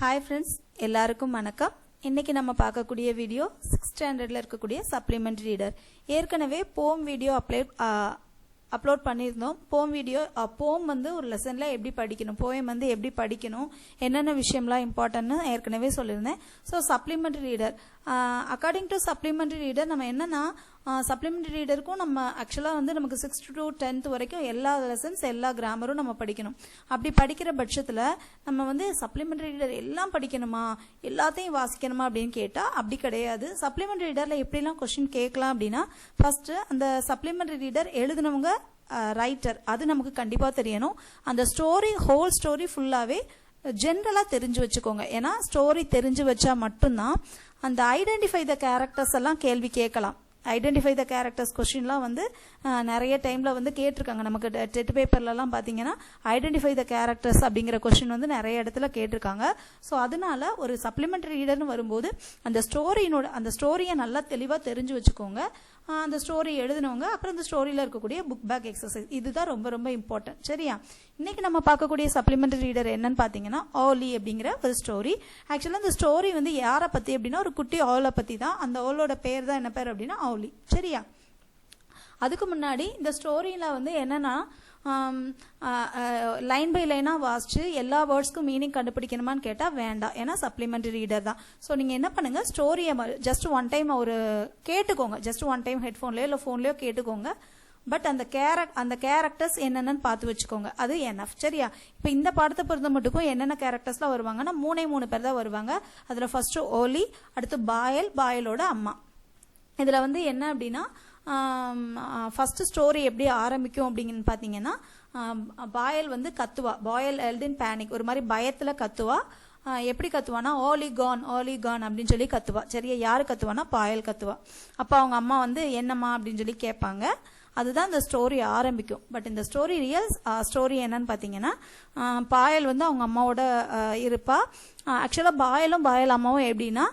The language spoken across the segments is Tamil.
Hi friends, எல்லாருக்கும் வணக்கம். இன்னைக்கு நம்ம பார்க்கக்கூடிய வீடியோ 6th ஸ்டாண்டர்ட்ல இருக்கக்கூடிய சப்ளிமெண்டரி ரீடர். ஏற்கனவே போம் வீடியோ அப்லோட் பண்ணியிருந்தோம். போம் வந்து ஒரு லெசன்ல எப்படி படிக்கணும், போயம் வந்து எப்படி படிக்கணும், என்னென்ன விஷயம்லாம் இம்பார்ட்டன்ட்னு ஏற்கனவே சொல்லியிருந்தேன். So supplementary reader according to supplementary reader நம்ம என்னன்னா சப்ளிமெண்டரி ரீடருக்கும் நம்ம ஆக்சுவலாக வந்து நமக்கு 6th to 10th வரைக்கும் எல்லா லெசன்ஸ் எல்லா கிராமரும் நம்ம படிக்கணும். அப்படி படிக்கிற பட்சத்தில் நம்ம வந்து சப்ளிமெண்டரி ரீடர் எல்லாம் படிக்கணுமா, எல்லாத்தையும் வாசிக்கணுமா அப்படின்னு கேட்டால் அப்படி கிடையாது. சப்ளிமெண்டரி ரீடரில் எப்படிலாம் கொஸ்டின் கேட்கலாம் அப்படின்னா, ஃபர்ஸ்ட் அந்த சப்ளிமெண்டரி ரீடர் எழுதினவங்க ரைட்டர் அது நமக்கு கண்டிப்பாக தெரியணும். அந்த ஹோல் ஸ்டோரி ஃபுல்லாகவே ஜென்ரலாக தெரிஞ்சு வச்சுக்கோங்க. ஏன்னா ஸ்டோரி தெரிஞ்சு வச்சா மட்டும்தான் அந்த ஐடென்டிஃபை த கேரக்டர்ஸ் எல்லாம் கேள்வி கேட்கலாம். ஐடென்டிஃபை த கேரக்டர்ஸ் கொஸ்டின்லாம் வந்து நிறைய டைமில் வந்து கேட்டிருக்காங்க. நமக்கு டெட் பேப்பர்லலாம் பார்த்தீங்கன்னா ஐடென்டிஃபை த கேரக்டர்ஸ் அப்படிங்கிற கொஸ்டின் வந்து நிறைய இடத்துல கேட்டிருக்காங்க. ஸோ அதனால ஒரு சப்ளிமெண்டரி ரீடர்னு வரும்போது அந்த ஸ்டோரியை நல்லா தெளிவாக தெரிஞ்சு வச்சுக்கோங்க. அந்த ஸ்டோரி எழுதினவங்க, அப்புறம் அந்த ஸ்டோரியில் இருக்கக்கூடிய புக் பேக் எக்ஸசைஸ், இதுதான் ரொம்ப ரொம்ப இம்பார்ட்டன்ட். சரியா? இன்னைக்கு நம்ம பார்க்கக்கூடிய சப்ளிமெண்டரி ரீடர் என்னன்னு பார்த்தீங்கன்னா ஆலி அப்படிங்கிற ஒரு ஸ்டோரி. ஆக்சுவலாக அந்த ஸ்டோரி வந்து யாரை பற்றி அப்படின்னா ஒரு குட்டி ஆலை பற்றி தான். அந்த ஆலோட பேர் தான் என்ன பேர் அப்படின்னா ஆலி. சரியா? அதுக்கு முன்னாடி இந்த ஸ்டோரியில் வந்து என்னன்னா லைன் பை லைனாக வாசிச்சு எல்லா வேர்ட்ஸ்க்கும் மீனிங் கண்டுபிடிக்கணுமான்னு கேட்டால் வேண்டாம். ஏன்னா சப்ளிமெண்டரி ரீடர் தான். ஸோ நீங்கள் என்ன பண்ணுங்கள், ஸ்டோரியை ஜஸ்ட் ஒன் டைம் கேட்டுக்கோங்க. ஜஸ்ட் ஒன் டைம் ஹெட்ஃபோன்லேயோ இல்லை ஃபோன்லேயோ கேட்டுக்கோங்க. பட் அந்த கேரக்டர்ஸ் என்னென்னு பார்த்து வச்சுக்கோங்க. அது என்எஃப். சரியா? இப்போ இந்த பாடத்தை பொறுத்த மட்டுக்கும் என்னென்ன கேரக்டர்ஸ்லாம் வருவாங்கன்னா 3 பேர் தான் வருவாங்க. அதில் ஃபர்ஸ்ட் ஓலி, அடுத்து பாயலோட அம்மா. இதில் வந்து என்ன அப்படின்னா ஃபர்ஸ்ட் ஸ்டோரி எப்படி ஆரம்பிக்கும் அப்படின்னு பார்த்தீங்கன்னா, பாயல் வந்து கத்துவா. பாயல் எல்ட் இன் பேனிக், ஒரு மாதிரி பயத்தில் கத்துவா. எப்படி கத்துவானா ஓலி கான் அப்படின்னு சொல்லி கத்துவா. சரியா? யாரு கத்துவானா பாயல் கத்துவா. அப்போ அவங்க அம்மா வந்து என்னம்மா அப்படின்னு சொல்லி கேட்பாங்க. அதுதான் இந்த ஸ்டோரி ஆரம்பிக்கும். பட் இந்த ஸ்டோரி ரியல் ஸ்டோரி என்னன்னு பார்த்தீங்கன்னா, பாயல் வந்து அவங்க அம்மாவோட இருப்பா. ஆக்சுவலாக பாயல் அம்மாவும் எப்படின்னா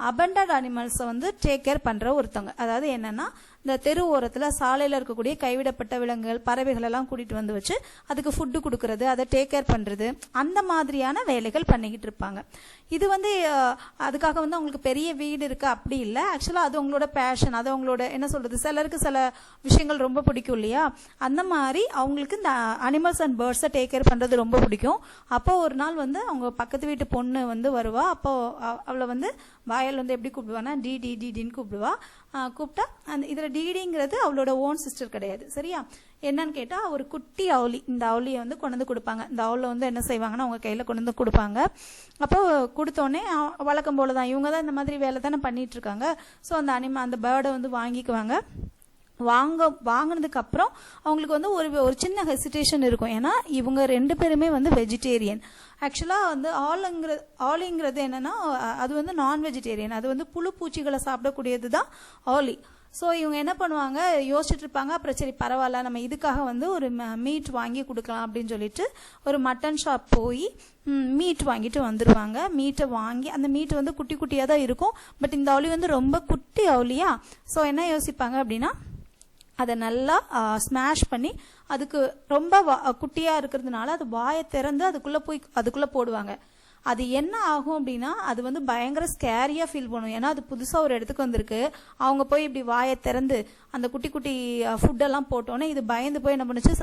அபண்டட் அனிமல்ஸை வந்து டேக் கேர் பண்ணுற ஒருத்தவங்க. அதாவது என்னன்னா, இந்த தெரு ஓரத்தில் சாலையில் இருக்கக்கூடிய கைவிடப்பட்ட விலங்குகள், பறவைகள் எல்லாம் கூட்டிகிட்டு வந்து வச்சு அதுக்கு ஃபுட்டு கொடுக்கறது, அதை டேக் கேர் பண்ணுறது, அந்த மாதிரியான வேலைகள் பண்ணிக்கிட்டு இருப்பாங்க. இது வந்து அதுக்காக வந்து அவங்களுக்கு பெரிய வீடு இருக்குது அப்படி இல்லை. ஆக்சுவலாக அது அவங்களோட பேஷன், அது அவங்களோட என்ன சொல்கிறது, சிலருக்கு சில விஷயங்கள் ரொம்ப பிடிக்கும் இல்லையா? அந்த மாதிரி அவங்களுக்கு இந்த அனிமல்ஸ் அண்ட் பேர்ட்ஸை டேக் கேர் பண்ணுறது ரொம்ப பிடிக்கும். அப்போ ஒரு நாள் வந்து அவங்க பக்கத்து வீட்டு பொண்ணு வந்து வருவா. அப்போ அவளை வந்து பாயல் வந்து எப்படி கூப்பிடுவானா டின்னு கூப்பிடுவா. கூப்பிட்டா அந்த இதில் டிடிங்கிறது அவளோட ஓன் சிஸ்டர் கிடையாது. சரியா? என்னன்னு கேட்டால் ஒரு குட்டி அவுளி. இந்த அவுளியை வந்து கொண்டு வந்து கொடுப்பாங்க. இந்த அவுளை வந்து என்ன செய்வாங்கன்னா அவங்க கையில் கொண்டு வந்து கொடுப்பாங்க. அப்போ கொடுத்தோடனே வழக்கம் போல தான் இவங்க தான் இந்த மாதிரி வேலை தானே பண்ணிட்டு இருக்காங்க. ஸோ அந்த பேர்டை வந்து வாங்கிக்குவாங்க. வாங்கினதுக்கு அப்புறம் அவங்களுக்கு வந்து ஒரு சின்ன ஹெசிடேஷன் இருக்கும். ஏன்னா இவங்க 2 பேருமே வந்து வெஜிடேரியன். ஆக்சுவலாக வந்து ஆலிங்கிறது என்னன்னா அது வந்து நான் வெஜிடேரியன். அது வந்து புழு பூச்சிகளை சாப்பிடக்கூடியது தான் ஆலி. ஸோ இவங்க என்ன பண்ணுவாங்க, யோசிச்சுட்டு இருப்பாங்க. அப்புறம் சரி பரவாயில்ல, நம்ம இதுக்காக வந்து ஒரு மீட் வாங்கி கொடுக்கலாம் அப்படின்னு சொல்லிட்டு ஒரு மட்டன் ஷாப் போய் மீட் வாங்கிட்டு வந்துடுவாங்க. மீட்டை வாங்கி அந்த மீட் வந்து குட்டி குட்டியாக தான் இருக்கும். பட் இந்த அவுளி வந்து ரொம்ப குட்டி அவுளியா. ஸோ என்ன யோசிப்பாங்க அப்படின்னா, அதை நல்லா ஸ்மாஷ் பண்ணி அதுக்கு ரொம்ப குட்டியாக இருக்கிறதுனால அது வாயை திறந்து அதுக்குள்ளே போடுவாங்க. அது என்ன ஆகும் அப்படின்னா, அது வந்து பயங்கர ஸ்கேரியாக ஃபீல் பண்ணும். ஏன்னா அது புதுசாக ஒரு இடத்துக்கு வந்திருக்கு. அவங்க போய் இப்படி வாயை திறந்து அந்த குட்டி குட்டி ஃபுட்டெல்லாம் போட்டோன்னே இது பயந்து போய் என்ன பண்ணுச்சு,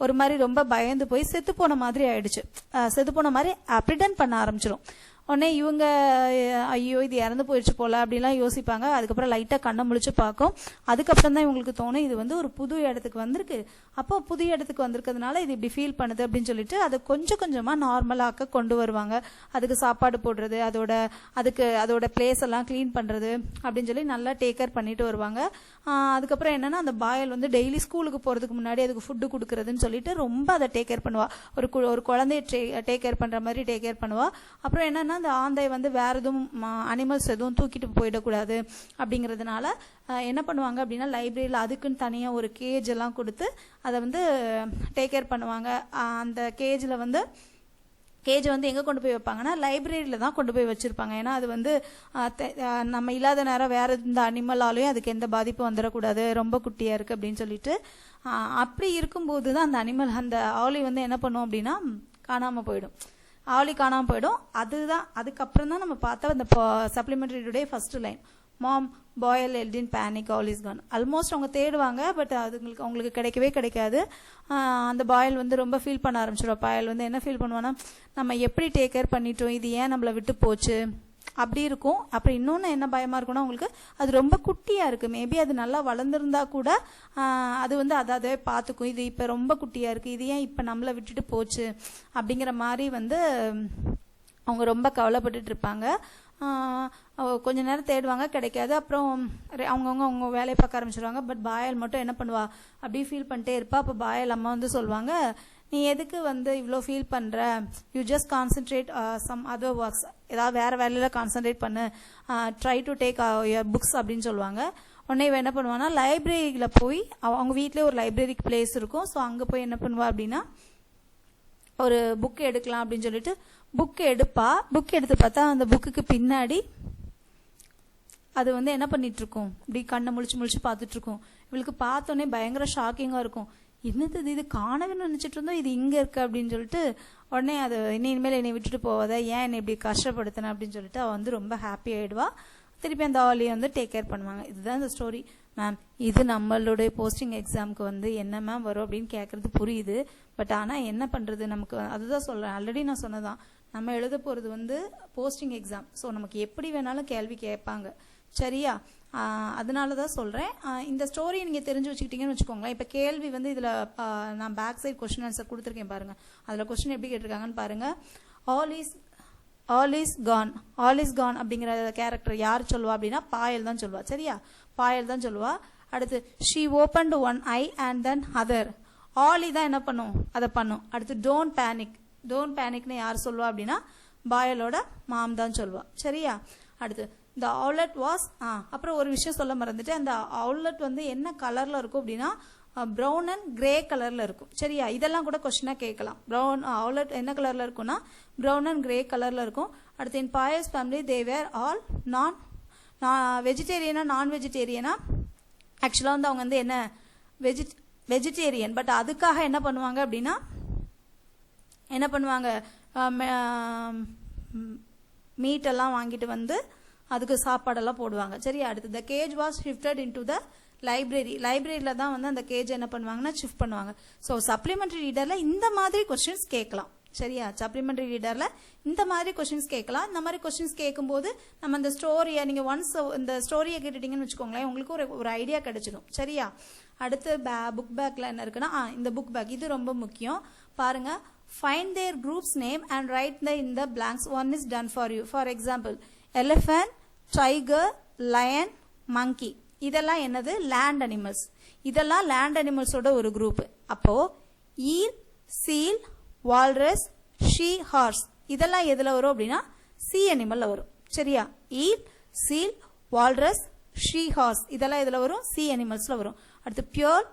ஒரு மாதிரி ரொம்ப பயந்து போய் செத்து போன மாதிரி ஆயிடுச்சு. செத்து போன மாதிரி ப்ரிட்டன் பண்ண ஆரம்பிச்சிடும். உடனே இவங்க ஐயோ இது இறந்து போயிடுச்சு போல அப்படின்லாம் யோசிப்பாங்க. அதுக்கப்புறம் லைட்டாக கண்ணை முழிச்சு பார்க்கும். அதுக்கப்புறம் தான் இவங்களுக்கு தோணும் இது வந்து ஒரு புது இடத்துக்கு வந்திருக்கு. அப்போ புது இடத்துக்கு வந்திருக்கிறதுனால இது இப்படி ஃபீல் பண்ணுது அப்படின்னு சொல்லிட்டு அதை கொஞ்சம் கொஞ்சமாக நார்மலாக கொண்டு வருவாங்க. அதுக்கு சாப்பாடு போடுறது, அதோட பிளேஸ் எல்லாம் க்ளீன் பண்ணுறது அப்படின்னு சொல்லி நல்லா டேக் கேர் பண்ணிட்டு வருவாங்க. அதுக்கப்புறம் என்னன்னா, அந்த பாயல் வந்து டெய்லி ஸ்கூலுக்கு போகிறதுக்கு முன்னாடி அதுக்கு ஃபுட்டு கொடுக்குறதுன்னு சொல்லிட்டு ரொம்ப அதை டேக் கேர் பண்ணுவா. ஒரு குழந்தைய டேக் கேர் பண்ணுற மாதிரி டேக் கேர் பண்ணுவா. அப்புறம் என்னன்னா, அந்த ஆந்தை வந்து வேற எதுவும் அனிமல்ஸ் எதுவும் தூக்கிட்டு போயிடக்கூடாது அப்படிங்கிறதுனால என்ன பண்ணுவாங்க அப்படின்னா, லைப்ரரியில் அதுக்குன்னு தனியாக ஒரு கேஜ் எல்லாம் கொடுத்து அதை வந்து டேக் கேர் பண்ணுவாங்க. அந்த கேஜை வந்து எங்கே கொண்டு போய் வைப்பாங்கன்னா லைப்ரரியில் தான் கொண்டு போய் வச்சுருப்பாங்க. ஏன்னா அது வந்து நம்ம இல்லாத நேரம் வேறு எந்த அனிமலாலையும் அதுக்கு எந்த பாதிப்பும் வந்துடக்கூடாது, ரொம்ப குட்டியாக இருக்குது அப்படின்னு சொல்லிட்டு. அப்படி இருக்கும்போது தான் அந்த ஆலி வந்து என்ன பண்ணும் அப்படின்னா காணாமல் போயிடும். ஆவலி காணாமல் போயிடும். அதுதான் அதுக்கப்புறம் தான் நம்ம பார்த்தா அந்த சப்ளிமெண்டரியுடைய first line, mom Boyle yelled in panic all is gone. Almost அவங்க தேடுவாங்க, பட் அதுங்களுக்கு அவங்களுக்கு கிடைக்கவே கிடைக்காது. அந்த பாயில் வந்து ரொம்ப ஃபீல் பண்ண ஆரம்பிச்சிடும். பாயில் வந்து என்ன ஃபீல் பண்ணுவான்னா, நம்ம எப்படி டேக் கேர் பண்ணிட்டோம், இது ஏன் நம்மளை விட்டு போச்சு அப்படி இருக்கும். அப்புறம் இன்னொன்று என்ன பயமாக இருக்குன்னா, உங்களுக்கு அது ரொம்ப குட்டியாக இருக்குது. மேபி அது நல்லா வளர்ந்துருந்தா கூட அது வந்து அதை பார்த்துக்கும். இது இப்போ ரொம்ப குட்டியாக இருக்குது, இது ஏன் இப்போ நம்மளை விட்டுட்டு போச்சு அப்படிங்கிற மாதிரி வந்து அவங்க ரொம்ப கவலைப்பட்டுட்டு இருப்பாங்க. கொஞ்ச நேரம் தேடுவாங்க, கிடைக்காது. அப்புறம் அவங்க வேலையை பார்க்க ஆரம்பிச்சிடுவாங்க. பட் பாயல் மட்டும் என்ன பண்ணுவா, அப்படியே ஃபீல் பண்ணிட்டே இருப்பா. அப்போ பாயல் அம்மா வந்து சொல்லுவாங்க, நீ எதுக்கு வந்து இவ்வளோ ஃபீல் பண்ணுற, you just concentrate some other works, ஏதாவது வேறு வேலையில் கான்சென்ட்ரேட் பண்ணு, try to take your books அப்படின்னு சொல்லுவாங்க. உடனே இவன் என்ன பண்ணுவான்னா, லைப்ரரியில் போய் அவங்க வீட்டிலே ஒரு லைப்ரரிக்கு பிளேஸ் இருக்கும். ஸோ அங்கே போய் என்ன பண்ணுவா அப்படின்னா, ஒரு புக் எடுக்கலாம் அப்படின்னு சொல்லிட்டு புக் எடுப்பா. புக் எடுத்து பார்த்தா அந்த புக்குக்கு பின்னாடி அது வந்து என்ன பண்ணிட்டு இருக்கும், இப்படி கண்ணை முழிச்சு பார்த்துட்டு இருக்கும். இவளுக்கு பார்த்தோன்னே பயங்கர ஷாக்கிங்காக இருக்கும். என்னது இது, காணவே நினச்சிட்டு இருந்தோம், இது இங்கே இருக்கு அப்படின்னு சொல்லிட்டு உடனே அது இனிமேல் என்னை விட்டுட்டு போவாத, ஏன் என்னை இப்படி கஷ்டப்படுத்தின அப்படின்னு சொல்லிட்டு அவள் வந்து ரொம்ப ஹாப்பி ஆகிடுவா. திருப்பி அந்த ஆலியை வந்து டேக் கேர் பண்ணுவாங்க. இதுதான் இந்த ஸ்டோரி. மேம் இது நம்மளுடைய போஸ்டிங் எக்ஸாமுக்கு வந்து என்ன மேம் வரும் அப்படின்னு கேட்குறது புரியுது. பட் ஆனால் என்ன பண்ணுறது, நமக்கு அதுதான் சொல்கிறேன், ஆல்ரெடி நான் சொன்னதான், நம்ம எழுத போகிறது வந்து போஸ்டிங் எக்ஸாம். ஸோ நமக்கு எப்படி வேணாலும் கேள்வி கேட்பாங்க, சரியா? அதனால தான் சொல்கிறேன். இந்த ஸ்டோரியை நீங்கள் தெரிஞ்சு வச்சுக்கிட்டீங்கன்னு வச்சுக்கோங்களேன். இப்போ கேள்வி வந்து இதில் நான் பேக் சைட் கொஸ்டின் ஆன்சர் கொடுத்துருக்கேன் பாருங்கள். அதில் கொஸ்டின் எப்படி கேட்டிருக்காங்கன்னு பாருங்கள். ஆல் இஸ் கான் அப்படிங்கிற கேரக்டர் யார் சொல்லுவா அப்படின்னா பாயல் தான் சொல்லுவா, சரியா? பாயல் தான் சொல்லுவா. அடுத்து she opened one I and then other. ஆலி தான் என்ன பண்ணும், அதை பண்ணும். அடுத்து டோன்ட் பேனிக்னு யார் சொல்லுவா அப்படின்னா பாயலோட மாம் தான் சொல்லுவா, சரியா? அடுத்து இந்த அவுலட் வாஸ் அப்புறம் ஒரு விஷயம் சொல்ல மறந்துட்டு, அந்த அவுலட் வந்து என்ன கலர்ல இருக்கும் அப்படின்னா ப்ரௌன் அண்ட் கிரே கலர்ல இருக்கும், சரியா? இதெல்லாம் கூட கொஸ்டினா கேட்கலாம். ப்ரௌன் அவுலட் என்ன கலர்ல இருக்கும்னா ப்ரௌன் அண்ட் கிரே கலர்ல இருக்கும். அடுத்து இன் பாயஸ் ஃபேமிலி தே வேர் ஆல் வெஜிடேரியனா நான் வெஜிடேரியனா, ஆக்சுவலாக வந்து அவங்க வந்து என்ன வெஜிடேரியன். பட் அதுக்காக என்ன பண்ணுவாங்க அப்படின்னா மீட் எல்லாம் வாங்கிட்டு வந்து அதுக்கு சாப்பாடெல்லாம் போடுவாங்க, சரியா? அடுத்து the cage was shifted in to the லைப்ரரியில் தான் வந்து அந்த கேஜ் என்ன பண்ணுவாங்கன்னா ஷிஃப்ட் பண்ணுவாங்க. ஸோ சப்ளிமெண்ட்ரி ரீடரில் இந்த மாதிரி கொஸ்டின்ஸ் கேட்கலாம், சரியா? சப்ளிமெண்டரி ரீடரில் இந்த மாதிரி கொஸ்டின்ஸ் கேட்கலாம். இந்த மாதிரி கொஸ்டின்ஸ் கேட்கும்போது நம்ம இந்த ஸ்டோரியை நீங்கள் ஒன்ஸ் இந்த ஸ்டோரியை கேட்டுட்டீங்கன்னு வச்சுக்கோங்களேன், உங்களுக்கு ஒரு ஐடியா கிடைச்சிடும், சரியா? அடுத்து புக் பேக்கில் என்ன இருக்குன்னா இந்த புக் பேக், இது ரொம்ப முக்கியம். பாருங்க, find their groups name and write in the blanks. One is done for you. For example elephant, tiger, lion, monkey, இதெல்லாம் என்னது, லேண்ட் அனிமல்ஸ். இதெல்லாம் லேண்ட் அனிமல்ஸோட ஒரு குரூப். அப்போ eel, seal, walrus, sea, horse, இதெல்லாம் எதுல வரும் அப்படின்னா சி அனிமல்ல வரும், சரியா? Eel, seal, walrus, sea, horse, இதெல்லாம் எதுல வரும், சி அனிமல்ஸ்ல வரும். அடுத்து பியூர்,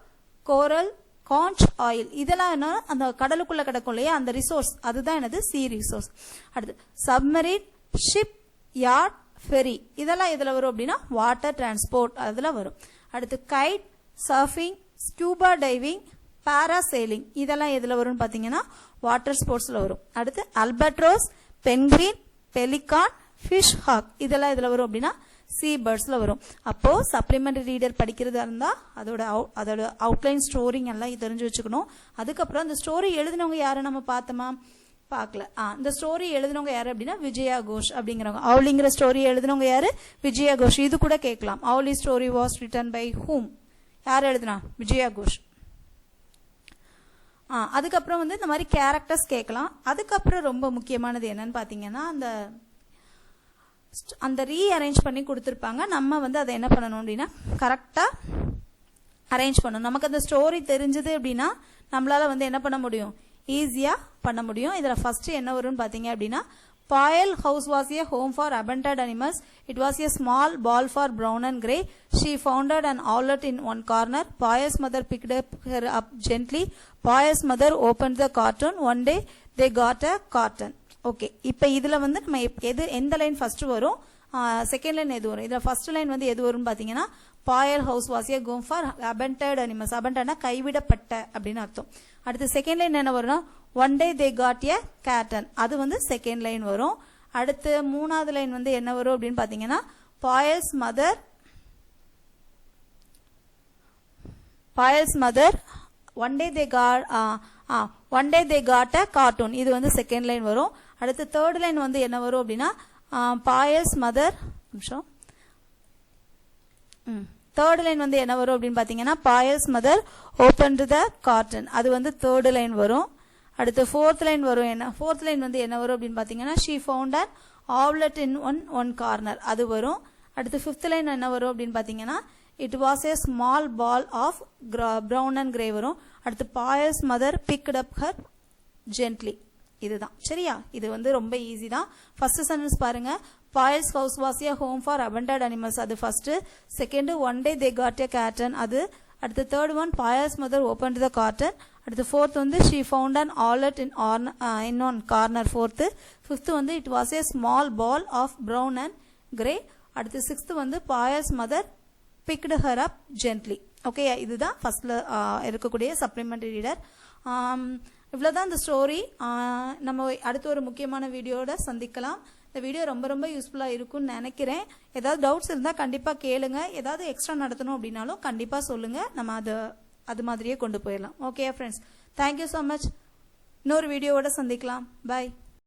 கோரல், கான்ச், ஆயில், இதெல்லாம் என்ன, அந்த கடலுக்குள்ள கிடக்கும் இல்லையா அந்த ரிசோர்ஸ், அதுதான் என்னது, சி ரிசோர்ஸ். அடுத்து சப்மரீன், ஷிப், யார்ட், ஃபெரி, இதெல்லாம் எதுல வரும் அப்படின்னா வாட்டர் டிரான்ஸ்போர்ட், அதுல வரும். அடுத்து kite, surfing, scuba diving, parasailing, இதெல்லாம் எதுல வரும்னு பாத்தீங்கன்னா வாட்டர் ஸ்போர்ட்ஸ்ல வரும். அடுத்து albatross, penguin, pelican, fish hawk, இதெல்லாம் எதுல வரும் அப்படின்னா சி பேர்ட்ஸ்ல வரும். அப்போ சப்ளிமெண்டரி ரீடர் படிக்கிறதா இருந்தா அதோட அவுட்லைன் ஸ்டோரிங் எல்லாம் தெரிஞ்சு வச்சுக்கணும். அதுக்கப்புறம் இந்த ஸ்டோரி எழுதினவங்க யாரு நம்ம பார்த்தோமா, பார்க்கல. இந்த ஸ்டோரி எழுதினவங்க யாரு அப்படின்னா விஜயா கோஷ் அப்படிங்கிறவங்க. அவுலிங்கிற ஸ்டோரி எழுதினவங்க யாரு, விஜயா கோஷ். இது கூட கேட்கலாம், Owly story was written by whom, யார் எழுதினா, விஜயா கோஷ். அதுக்கப்புறம் வந்து இந்த மாதிரி கேரக்டர்ஸ் கேட்கலாம். அதுக்கப்புறம் ரொம்ப முக்கியமானது என்னன்னு பாத்தீங்கன்னா அந்த ரீஅரேஞ்ச் பண்ணி கொடுத்துருப்பாங்க. நம்ம வந்து அதை என்ன பண்ணணும் அப்படின்னா கரெக்டா அரேஞ்ச் பண்ணணும். நமக்கு அந்த ஸ்டோரி தெரிஞ்சது அப்படின்னா நம்மளால வந்து என்ன பண்ண முடியும், ஈஸியா பண்ண முடியும். இதுல ஃபர்ஸ்ட் என்ன வரும்னு பாத்தீங்க அப்படின்னா Payal house was a home for abandoned animals. It was a small ball for brown and grey. She founded an owlet in one corner. Payal's mother picked her up gently. Payal's mother opened the carton. One day they got a carton. Okay. இப்போ இதுல வந்து நம்ம எந்த லைன் ஃபர்ஸ்ட் வரும், செகண்ட் லைன் எது வரும்? இதுல ஃபர்ஸ்ட் லைன் வந்து எது வரும்னு பாத்தீங்கன்னா Payal house was a home for abandoned animals. abandoned கைவிடப்பட்ட அப்படின்னு அர்த்தம். அடுத்து செகண்ட் லைன் என்ன வரும்னா one day they got a kitten, அது வந்து செகண்ட் லைன் வரும். அடுத்து மூணாவது லைன் வந்து என்ன வரும் அப்படின்னு பாத்தீங்கன்னா Payal's mother one day they got a cartoon, இது வந்து செகண்ட் லைன் வரும். அடுத்து தேர்ட் லைன் வந்து என்ன வரும் அப்படின்னா பாயல்ஸ் மதர் தேர்ட் லைன் வந்து என்ன வரும் அப்படின்னு பாத்தீங்கன்னா Payal's mother open to the garden, அது வந்து தேர்ட் லைன் வரும். அடுத்து ஃபோர்த் லைன் வரும். ஃபோர்த் லைன் வந்து என்ன வரும் அப்படின்னு பாத்தீங்கன்னா she found an owlet in one corner, அது வரும். அடுத்து ஃபிஃப்த் லைன் என்ன வரும் அப்படின்னு பாத்தீங்கன்னா it was a small ball of brown and gray வரும். அடுத்து Payal's mother picked up her gently, இதுதான் சரியா. இது வந்து ரொம்ப ஈஸி தான். ஃபர்ஸ்ட் சென்டென்ஸ் பாருங்க, Boyle's house was a home for abundant animals, அது first. Second one day they got a kitten, அது. அடுத்து third one Boyle's mother open to the garden. அடுத்து ஃபோர்த் வந்து she found an owlet in one corner, fourth. Fifth வந்து it was a small ball of brown and gray. அடுத்து சிக்ஸ்த் வந்து Payal's mother picked her up gently. Okay, இதுதான் ஃபர்ஸ்ட்ல இருக்கக்கூடிய சப்ளிமெண்டரி ரீடர். இவ்வளவுதான் இந்த ஸ்டோரி. நம்ம அடுத்த ஒரு முக்கியமான வீடியோட சந்திக்கலாம். இந்த வீடியோ ரொம்ப ரொம்ப யூஸ்ஃபுல்லா இருக்கும்னு நினைக்கிறேன். ஏதாவது டவுட்ஸ் இருந்தா கண்டிப்பா கேளுங்க. ஏதாவது எக்ஸ்ட்ரா நடத்தணும் அப்படின்னாலும் கண்டிப்பா சொல்லுங்க, நம்ம அது மாதிரியே கொண்டு போயிடலாம். Okay friends, thank you so much. இன்னொரு வீடியோவோட சந்திக்கலாம். பாய்.